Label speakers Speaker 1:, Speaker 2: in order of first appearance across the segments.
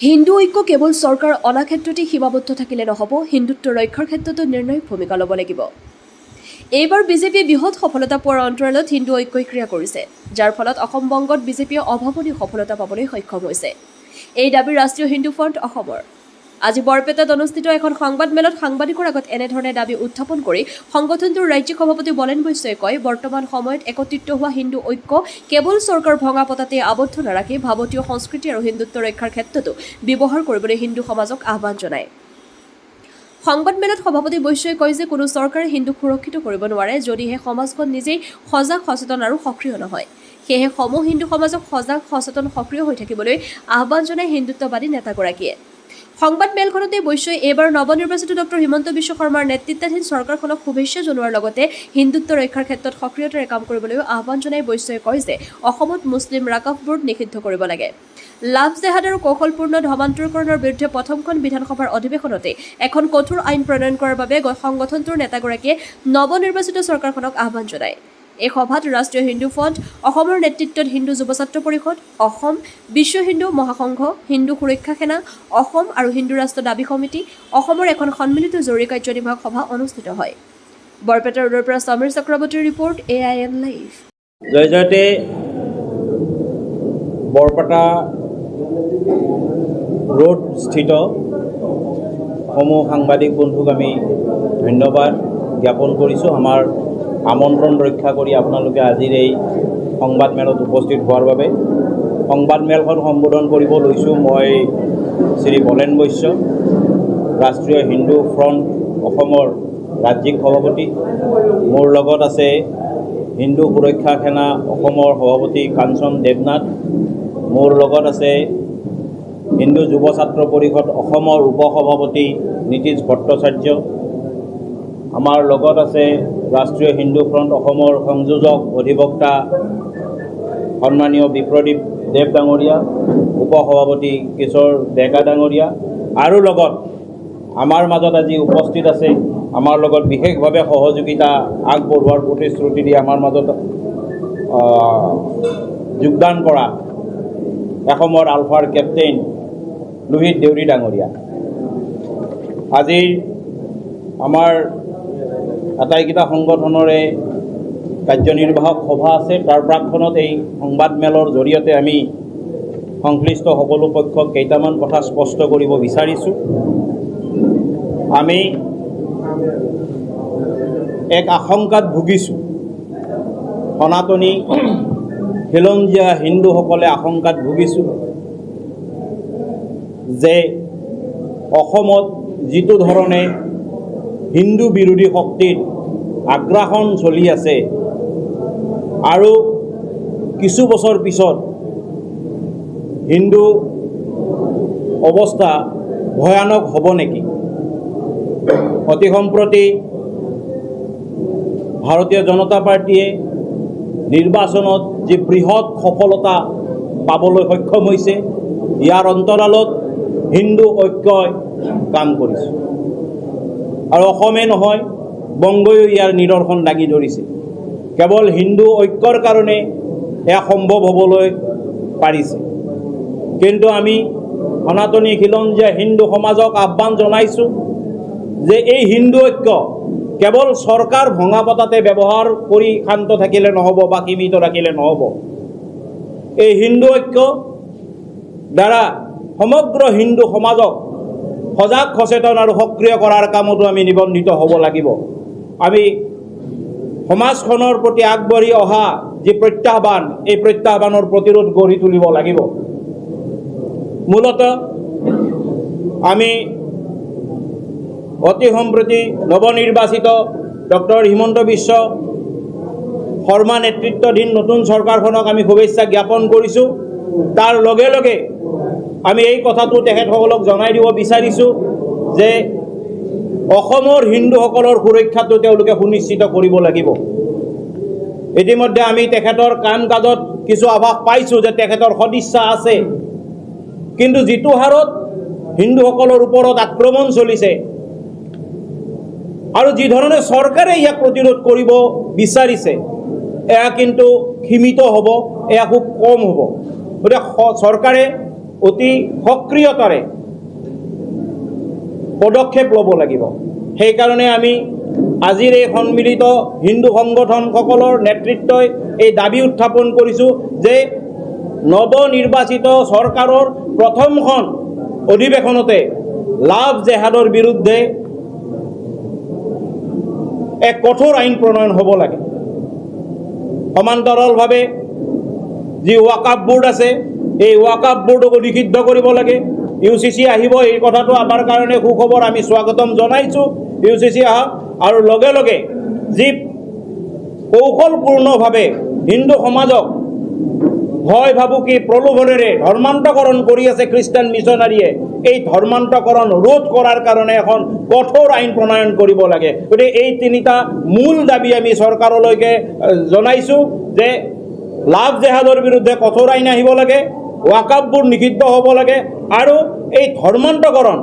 Speaker 1: হিন্দু ঐক্য কেৱল চৰকাৰ অনা ক্ষেত্ৰতে সীমাবদ্ধ থাকিলে নহ'ব, হিন্দুত্ব ৰক্ষাৰ ক্ষেত্ৰতো নিৰ্ণায়ক ভূমিকা ল'ব লাগিব। এইবাৰ বিজেপিয়ে বৃহৎ সফলতা পোৱাৰ অন্তৰালত হিন্দু ঐক্যই ক্ৰিয়া কৰিছে, যাৰ ফলত অসম বংগত বিজেপিয়ে অভাৱনীয় সফলতা পাবলৈ সক্ষম হৈছে। এই দাবী ৰাষ্ট্ৰীয় হিন্দু ফ্ৰণ্ট অসমৰ। আজি বৰপেটাত অনুষ্ঠিত এখন সংবাদমেলত সাংবাদিকৰ আগত এনেধৰণে দাবী উত্থাপন কৰি সংগঠনটোৰ ৰাজ্যিক সভাপতি বলেন বৈশ্যই কয়, বৰ্তমান সময়ত একত্ৰিত হোৱা হিন্দু ঐক্য কেৱল চৰকাৰ ভঙা পতাতে আবদ্ধ নাৰাখি ভাৰতীয় সংস্কৃতি আৰু হিন্দুত্ব ৰক্ষাৰ ক্ষেত্ৰতো ব্যৱহাৰ কৰিবলৈ হিন্দু সমাজক আহ্বান জনায়। সংবাদমেলত সভাপতি বৈশ্যই কয় যে কোনো চৰকাৰে হিন্দুক সুৰক্ষিত কৰিব নোৱাৰে যদিহে সমাজখন নিজেই সজাগ, সচেতন আৰু সক্ৰিয় নহয়। সেয়েহে সমূহ হিন্দু সমাজক সজাগ, সচেতন, সক্ৰিয় হৈ থাকিবলৈ আহ্বান জনায় হিন্দুত্ববাদী নেতাগৰাকীয়ে। সংবাদমেলখনতে বৈশ্যই এইবাৰ নৱনিৰ্বাচিত ডক্টৰ হিমন্ত বিশ্ব শৰ্মাৰ নেতৃত্বাধীন চৰকাৰখনক শুভেচ্ছা জনোৱাৰ লগতে হিন্দুত্ব ৰক্ষাৰ ক্ষেত্ৰত সক্ৰিয়তাৰে কাম কৰিবলৈও আহ্বান জনাই বৈশ্যই কয় যে অসমত মুছলিম ৰাকাফ বোৰ্ড নিষিদ্ধ কৰিব লাগে। লাভ জেহাদ আৰু কৌশলপূৰ্ণ ধৰ্মান্তৰীকৰণৰ বিৰুদ্ধে প্ৰথমখন বিধানসভাৰ অধিৱেশনতে এখন কঠোৰ আইন প্ৰণয়ন কৰাৰ বাবে সংগঠনটোৰ নেতাগৰাকীয়ে নৱনিৰ্বাচিত চৰকাৰখনক আহ্বান জনায়। এই সভাত ৰাষ্ট্ৰীয় হিন্দু ফ্ৰণ্ট অসমৰ নেতৃত্বত হিন্দু যুৱ ছাত্ৰ পৰিষদ অসম, বিশ্ব হিন্দু মহাসংঘ, হিন্দু সুৰক্ষা সেনা অসম আৰু হিন্দু ৰাষ্ট্ৰ দাবী সমিতি অসমৰ এখন সন্মিলিত জৰুৰী কাৰ্যনিৰ্বাহক সভা অনুষ্ঠিত হয়। বৰপেটা ৰোডৰ পৰা সমীৰ চক্ৰৱৰ্তীৰ ৰিপৰ্ট, AIN লাইভ।
Speaker 2: জয়জয়তে বৰপেটা ৰোড স্থিত সমূহ সাংবাদিক বন্ধুক আমি ধন্যবাদ জ্ঞাপন কৰিছোঁ। আমাৰ আমন্ত্ৰণ ৰক্ষা কৰি আপোনালোকে আজিৰ এই সংবাদমেলত উপস্থিত হোৱাৰ বাবে। সংবাদমেলখন সম্বোধন কৰিব লৈছোঁ মই শ্ৰী বলেন বৈশ্য, ৰাষ্ট্ৰীয় হিন্দু ফ্ৰণ্ট অসমৰ ৰাজ্যিক সভাপতি। মোৰ লগত আছে হিন্দু সুৰক্ষা সেনা অসমৰ সভাপতি কাঞ্চন দেৱনাথ। মোৰ লগত আছে হিন্দু যুৱ ছাত্ৰ পৰিষদ অসমৰ উপসভাপতি নীতিশ ভট্টাচাৰ্য। আমাৰ লগত আছে ৰাষ্ট্ৰীয় হিন্দু ফ্ৰণ্ট অসমৰ সংযোজক অধিবক্তা সন্মানীয় বিপ্ৰদীপ দেৱ ডাঙৰীয়া, উপসভাপতি কিশোৰ ডেকা ডাঙৰীয়া, আৰু লগত আমাৰ মাজত আজি উপস্থিত আছে আমাৰ লগত বিশেষভাৱে সহযোগিতা আগবঢ়োৱাৰ প্ৰতিশ্ৰুতি দি আমাৰ মাজত যোগদান কৰা এসময়ৰ আলফাৰ কেপ্টেইন লোহিত দেউৰী ডাঙৰীয়া। আজি আমাৰ আটাইকেইটা সংগঠনৰে কাৰ্যনিৰ্বাহক সভা আছে। তাৰ প্ৰাকখনত এই সংবাদমেলৰ জৰিয়তে আমি সংশ্লিষ্ট সকলো পক্ষক কেইটামান কথা স্পষ্ট কৰিব বিচাৰিছোঁ। আমি এক আশংকাত ভুগিছোঁ, সনাতনী খিলঞ্জীয়া হিন্দুসকলে আশংকাত ভুগিছোঁ যে অসমত যিটো ধৰণে হিন্দু বিৰোধী শক্তিৰ আগ্ৰাসন চলি আছে আৰু কিছু বছৰ পিছত হিন্দু অৱস্থা ভয়ানক হ'ব নেকি। অতি সম্প্ৰতি ভাৰতীয় জনতা পাৰ্টীয়ে নিৰ্বাচনত যি বৃহৎ সফলতা পাবলৈ সক্ষম হৈছে, ইয়াৰ অন্তৰালত হিন্দু ঐক্যই কাম কৰিছে আৰু অসমে নহয় বংগয়ো ইয়াৰ নিদৰ্শন দাঙি ধৰিছে। কেৱল হিন্দু ঐক্যৰ কাৰণে এয়া সম্ভৱ হ'বলৈ পাৰিছে। কিন্তু আমি সনাতনী খিলঞ্জীয়া হিন্দু সমাজক আহ্বান জনাইছোঁ যে এই হিন্দু ঐক্য কেৱল চৰকাৰ ভঙা পতাতে ব্যৱহাৰ কৰি শান্ত থাকিলে নহ'ব বা সীমিত ৰাখিলে নহ'ব। এই হিন্দু ঐক্য দ্বাৰা সমগ্ৰ হিন্দু সমাজক সজাগ, সচেতন আৰু সক্ৰিয় কৰাৰ কামতো আমি নিবন্ধিত হ'ব লাগিব। আমি সমাজখনৰ প্ৰতি আগবাঢ়ি অহা যি প্ৰত্যাহ্বান, এই প্ৰত্যাহ্বানৰ প্ৰতিৰোধ গঢ়ি তুলিব লাগিব। মূলতঃ আমি অতি সম্প্ৰতি নৱনিৰ্বাচিত ডক্টৰ হিমন্ত বিশ্ব শৰ্মা নেতৃত্বাধীন নতুন চৰকাৰখনক আমি শুভেচ্ছা জ্ঞাপন কৰিছোঁ। তাৰ লগে লগে আমি এই কথাটো তেখেতসকলক জনাই দিব বিচাৰিছোঁ যে অসমৰ হিন্দুসকলৰ সুৰক্ষাটো তেওঁলোকে সুনিশ্চিত কৰিব লাগিব। ইতিমধ্যে আমি তেখেতৰ কাম কাজত কিছু আভাস পাইছোঁ যে তেখেতৰ সদিচ্ছা আছে, কিন্তু যিটো হাৰত হিন্দুসকলৰ ওপৰত আক্ৰমণ চলিছে আৰু যি ধৰণে চৰকাৰে ইয়াক প্ৰতিৰোধ কৰিব বিচাৰিছে, এয়া কিন্তু সীমিত হ'ব, এয়া খুব কম হ'ব। গতিকে চৰকাৰে অতি সক্ৰিয়তাৰে পদক্ষেপ ল'ব লাগিব। সেইকাৰণে আমি আজিৰ এই সন্মিলিত হিন্দু সংগঠনসকলৰ নেতৃত্বই এই দাবী উত্থাপন কৰিছোঁ যে নৱনিৰ্বাচিত চৰকাৰৰ প্ৰথমখন অধিৱেশনতে লাভ জেহাদৰ বিৰুদ্ধে এক কঠোৰ আইন প্ৰণয়ন হ'ব লাগে। সমান্তৰালভাৱে যি ৱাকাফ বোৰ্ড আছে এই ৱাকাফ বোৰ্ডকো নিষিদ্ধ কৰিব লাগে। UCC আহিব, এই কথাটো আমাৰ কাৰণে সুখবৰ, আমি স্বাগতম জনাইছোঁ UCC আহক। আৰু লগে লগে যি কৌশলপূৰ্ণভাৱে হিন্দু সমাজক ভয় ভাবুকি প্ৰলোভনেৰে ধৰ্মান্তকৰণ কৰি আছে খ্ৰীষ্টান মিছনাৰীয়ে, এই ধৰ্মান্তকৰণ ৰোধ কৰাৰ কাৰণে এখন কঠোৰ আইন প্ৰণয়ন কৰিব লাগে। গতিকে এই তিনিটা মূল দাবী আমি চৰকাৰলৈকে জনাইছোঁ যে লাভ জেহাদৰ বিৰুদ্ধে কঠোৰ আইন আহিব লাগে, ৱাকাফবোৰ নিষিদ্ধ হ'ব লাগে, আৰু এই ধৰ্মান্তকৰণ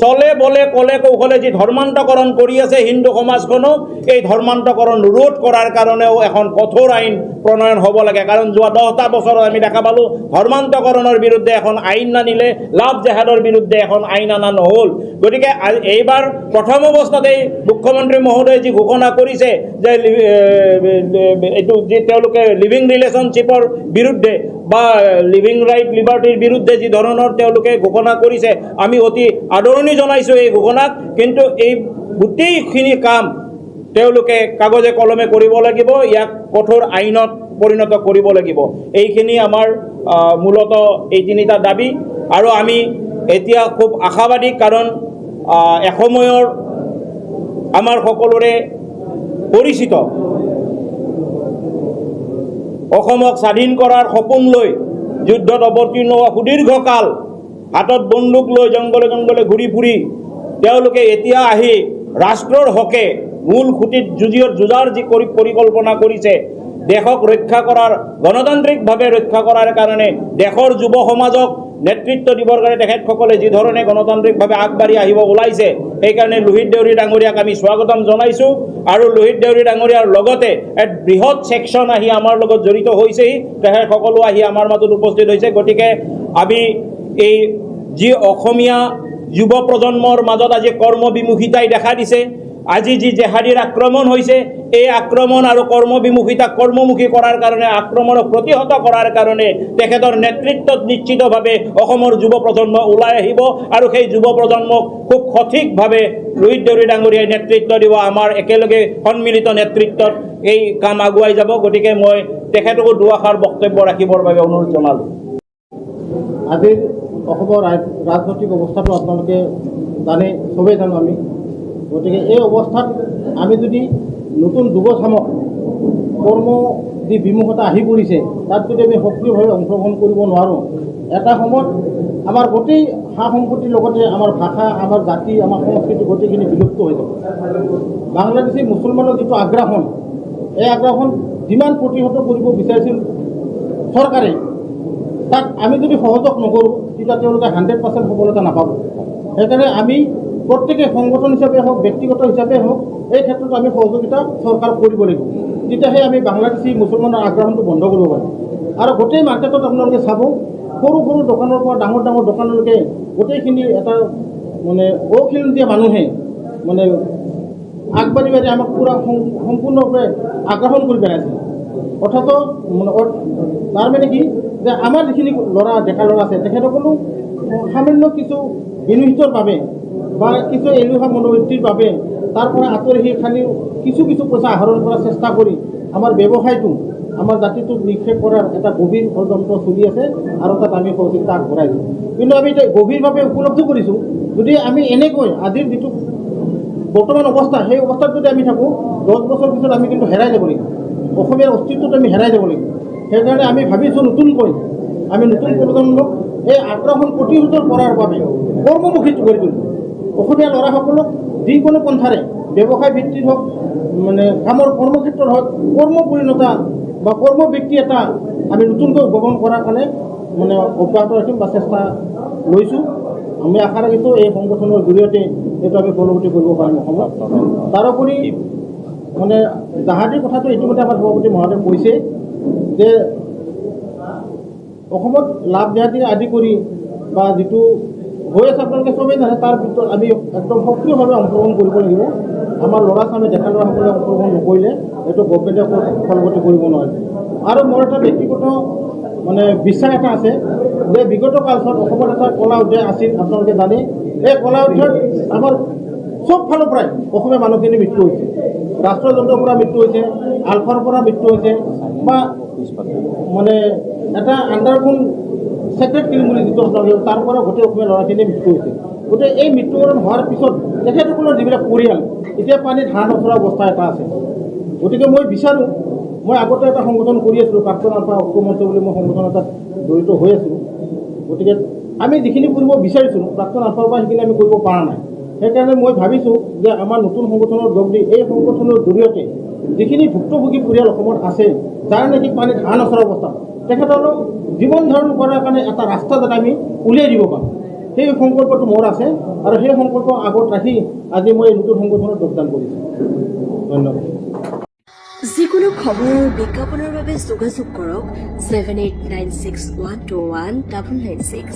Speaker 2: চলে বলে কলে কৌশলে যি ধৰ্মান্তকৰণ কৰি আছে হিন্দু সমাজখনক, এই ধৰ্মান্তকৰণ ৰোধ কৰাৰ কাৰণেও এখন কঠোৰ আইন প্ৰণয়ন হ'ব লাগে। কাৰণ যোৱা 10টা বছৰত আমি দেখা পালোঁ ধৰ্মান্তকৰণৰ বিৰুদ্ধে এখন আইন নানিলে লাভ জেহাদৰ বিৰুদ্ধে এখন আইন অনা নহ'ল। গতিকে এইবাৰ প্ৰথম অৱস্থাতেই মুখ্যমন্ত্ৰী মহোদয়ে যি ঘোষণা কৰিছে যে এইটো যি তেওঁলোকে লিভিং ৰিলেশ্যনশ্বিপৰ বিৰুদ্ধে বা লিভিং ৰাইট লিবাৰ্টিৰ বিৰুদ্ধে যি ধৰণৰ তেওঁলোকে ঘোষণা কৰিছে, আমি অতি আদৰণি জনাইছোঁ এই ঘোষণাক। কিন্তু এই গোটেইখিনি কাম তেওঁলোকে কাগজে কলমে কৰিব লাগিব, ইয়াক কঠোৰ আইনত পৰিণত কৰিব লাগিব। এইখিনি আমাৰ মূলত এই তিনিটা দাবী। আৰু আমি এতিয়া খুব আশাবাদী, কাৰণ এসময়ৰ আমাৰ সকলোৰে পৰিচিত অসমক স্বাধীন কৰাৰ সপোন লৈ যুদ্ধত অৱতীৰ্ণ হোৱা সুদীৰ্ঘকাল হাতত বন্দুক লৈ জংগলে জংগলে ঘূৰি ফুৰি তেওঁলোকে এতিয়া আহি ৰাষ্ট্ৰৰ হকে মূল খুঁটিত যুঁজাৰ যি পৰিকল্পনা কৰিছে, দেশক ৰক্ষা কৰাৰ, গণতান্ত্ৰিকভাৱে ৰক্ষা কৰাৰ কাৰণে দেশৰ যুৱ সমাজক নেতৃত্ব দিবৰ কাৰণে তেখেতসকলে যি ধৰণে গণতান্ত্ৰিকভাৱে আগবাঢ়ি আহিব ওলাইছে, সেইকাৰণে লোহিত দেউৰী ডাঙৰীয়াক আমি স্বাগতম জনাইছোঁ। আৰু লোহিত দেউৰী ডাঙৰীয়াৰ লগতে এক বৃহৎ ছেকশ্যন আহি আমাৰ লগত জড়িত হৈছেহি, তেখেতসকলো আহি আমাৰ মাজত উপস্থিত হৈছে। গতিকে আমি এই যি অসমীয়া যুৱ প্ৰজন্মৰ মাজত আজি কৰ্মবিমুখিতাই দেখা দিছে, আজি যি জেহাদীৰ আক্ৰমণ হৈছে, এই আক্ৰমণ আৰু কৰ্মবিমুখিতাক কৰ্মমুখী কৰাৰ কাৰণে, আক্ৰমণক প্ৰতিহত কৰাৰ কাৰণে তেখেতৰ নেতৃত্বত নিশ্চিতভাৱে অসমৰ যুৱ প্ৰজন্ম ওলাই আহিব। আৰু সেই যুৱ প্ৰজন্মক খুব সঠিকভাৱে লোহিত দেউৰী ডাঙৰীয়াই নেতৃত্ব দিব। আমাৰ একেলগে সন্মিলিত নেতৃত্বত এই কাম আগুৱাই যাব। গতিকে মই তেখেতকো দুআষাৰ বক্তব্য ৰাখিবৰ বাবে অনুৰোধ জনালোঁ।
Speaker 3: আজিৰ অসমৰ ৰাজনৈতিক অৱস্থাটো আপোনালোকে জানে, চবেই জানো আমি। গতিকে এই অৱস্থাত আমি যদি নতুন যুৱচামক কৰ্ম যি বিমুখতা আহি পৰিছে, তাত যদি আমি সক্ৰিয়ভাৱে অংশগ্ৰহণ কৰিব নোৱাৰোঁ, এটা সময়ত আমাৰ গোটেই সা সম্পত্তিৰ লগতে আমাৰ ভাষা, আমাৰ জাতি, আমাৰ সংস্কৃতি গোটেইখিনি বিলুপ্ত হৈ যাব। বাংলাদেশী মুছলমানৰ যিটো আগ্ৰাসন, এই আগ্ৰাসন যিমান প্ৰতিহত কৰিব বিচাৰিছিল চৰকাৰে, তাক আমি যদি সহযোগ নকৰোঁ তেতিয়া তেওঁলোকে 100% সফলতা নাপাব। সেইকাৰণে আমি প্ৰত্যেকে সংগঠন হিচাপে হওক, ব্যক্তিগত হিচাপে হওক, এই ক্ষেত্ৰত আমি সহযোগিতা চৰকাৰক কৰিব লাগিব। তেতিয়াহে আমি বাংলাদেশী মুছলমানৰ আগ্ৰাসনটো বন্ধ কৰিব পাৰিম। আৰু গোটেই মাৰ্কেটত আপোনালোকে চাব, সৰু সৰু দোকানৰ পৰা ডাঙৰ ডাঙৰ দোকানলৈকে গোটেইখিনি এটা মানে অখিলঞ্জীয়া মানুহে মানে আগবাঢ়ি বাঢ়ি আমাক পূৰা সম্পূৰ্ণৰূপে আগ্ৰাসন কৰি পেলাইছে। অথচ তাৰ মানে কি যে আমাৰ যিখিনি ডেকা ল'ৰা আছে, তেখেতসকলো সামান্য কিছু বিনিহিতৰ বাবে বা কিছু এলেহুৱা মনোবৃত্তিৰ বাবে তাৰ পৰা আঁতৰি আহি খালি কিছু পইচা আহৰণ কৰাৰ চেষ্টা কৰি আমাৰ ব্যৱসায়টো, আমাৰ জাতিটোক নিক্ষেপ কৰাৰ এটা গভীৰ ষড়যন্ত্ৰ চলি আছে। আৰু তাত আমি সহযোগিতা আগবঢ়াইছোঁ। কিন্তু আমি এতিয়া গভীৰভাৱে উপলব্ধি কৰিছোঁ, যদি আমি এনেকৈ আজিৰ যিটো বৰ্তমান অৱস্থা, সেই অৱস্থাত যদি আমি থাকোঁ, 10 বছৰ পিছত আমি কিন্তু হেৰাই যাব লাগিব। অসমীয়াৰ অস্তিত্বটো আমি হেৰাই যাব লাগিব। সেইকাৰণে আমি ভাবিছোঁ নতুনকৈ আমি নতুন প্ৰজন্মক এই আগ্ৰাসন প্ৰতিৰোধ কৰাৰ বাবে কৰ্মমুখী কৰি তুলিব। অসমীয়া ল'ৰাসকলক যিকোনো পন্থাৰে ব্যৱসায় ভিত্তিত হওক, মানে কামৰ কৰ্মক্ষেত্ৰত হওক, কৰ্মপৰিণতা বা কৰ্মবৃত্তি এটা আমি নতুনকৈ উদ্ভাৱন কৰাৰ কাৰণে মানে অব্যাহত ৰাখিম বা চেষ্টা লৈছোঁ। আমি আশা ৰাখিছোঁ এই সংগঠনৰ জৰিয়তে এইটো আমি ফলৱৰ্তী কৰিব পাৰিম অসমত। তাৰোপৰি মানে জাহাজীৰ কথাটো ইতিমধ্যে আমাৰ সভাপতি মহোদয়ে কৈছে যে অসমত লাভ জেহাদী আদি কৰি বা যিটো হৈ আছে আপোনালোকে চবেই জানে, তাৰ ভিতৰত আমি একদম সক্ৰিয়ভাৱে অংশগ্ৰহণ কৰিব লাগিব। আমাৰ ল'ৰা ছোৱালী ডেকা ল'ৰাসকলে অংশগ্ৰহণ নকৰিলে এইটো গভৰ্ণমেণ্টে ফলগতি কৰিব নোৱাৰে। আৰু মোৰ এটা ব্যক্তিগত বিশ্বাস এটা আছে যে বিগত কালছোৱাত অসমত এটা কলা উদ্যান আছিল, আপোনালোকে জানে। এই কলা উদ্যান আমাৰ চব ফালৰ পৰাই অসমীয়া মানুহখিনি মৃত্যু হৈছে। ৰাষ্ট্ৰযন্ত্ৰৰ পৰা মৃত্যু হৈছে, আলফাৰ পৰা মৃত্যু হৈছে, বা এটা আণ্ডাৰগ্ৰাউণ্ড ছেক্ৰেট কিলিং বুলি যিটো আপোনালোকে, তাৰ পৰা গোটেই অসমীয়া ল'ৰাখিনিয়ে মৃত্যু হৈছে। গতিকে এই মৃত্যুবৰণ হোৱাৰ পিছত তেখেতসকলৰ যিবিলাক পৰিয়াল এতিয়া পানীত হাঁহ নচৰা অৱস্থা এটা আছে। গতিকে মই বিচাৰোঁ, মই আগতে এটা সংগঠন কৰি আছিলোঁ, প্ৰাক্তন আলফা ঐক্যমঞ্চ বুলি মই সংগঠন এটাত জড়িত হৈ আছিলোঁ। গতিকে আমি যিখিনি কৰিব বিচাৰিছিলোঁ প্ৰাক্তন আলফাৰ পৰা সেইখিনি আমি কৰিব পৰা নাই। সেইকাৰণে মই ভাবিছোঁ যে আমাৰ নতুন সংগঠনৰ যোগ দি এই সংগঠনৰ জৰিয়তে যিখিনি ভুক্তভোগী পৰিয়াল অসমত আছে, যাৰ নেকি পানীত হাঁহ নচৰা অৱস্থা, তেখেতসকলক জীৱন ধাৰণ কৰাৰ কাৰণে এটা ৰাস্তা যাতে আমি উলিয়াই দিব পাৰোঁ, সেই সংকল্পটো মোৰ আছে। আৰু সেই সংকল্প আগত ৰাখি আজি মই এই নতুন সংগঠনত যোগদান কৰিছোঁ। ধন্যবাদ।
Speaker 1: যিকোনো খবৰ আৰু বিজ্ঞাপনৰ বাবে যোগাযোগ কৰক 7896121996।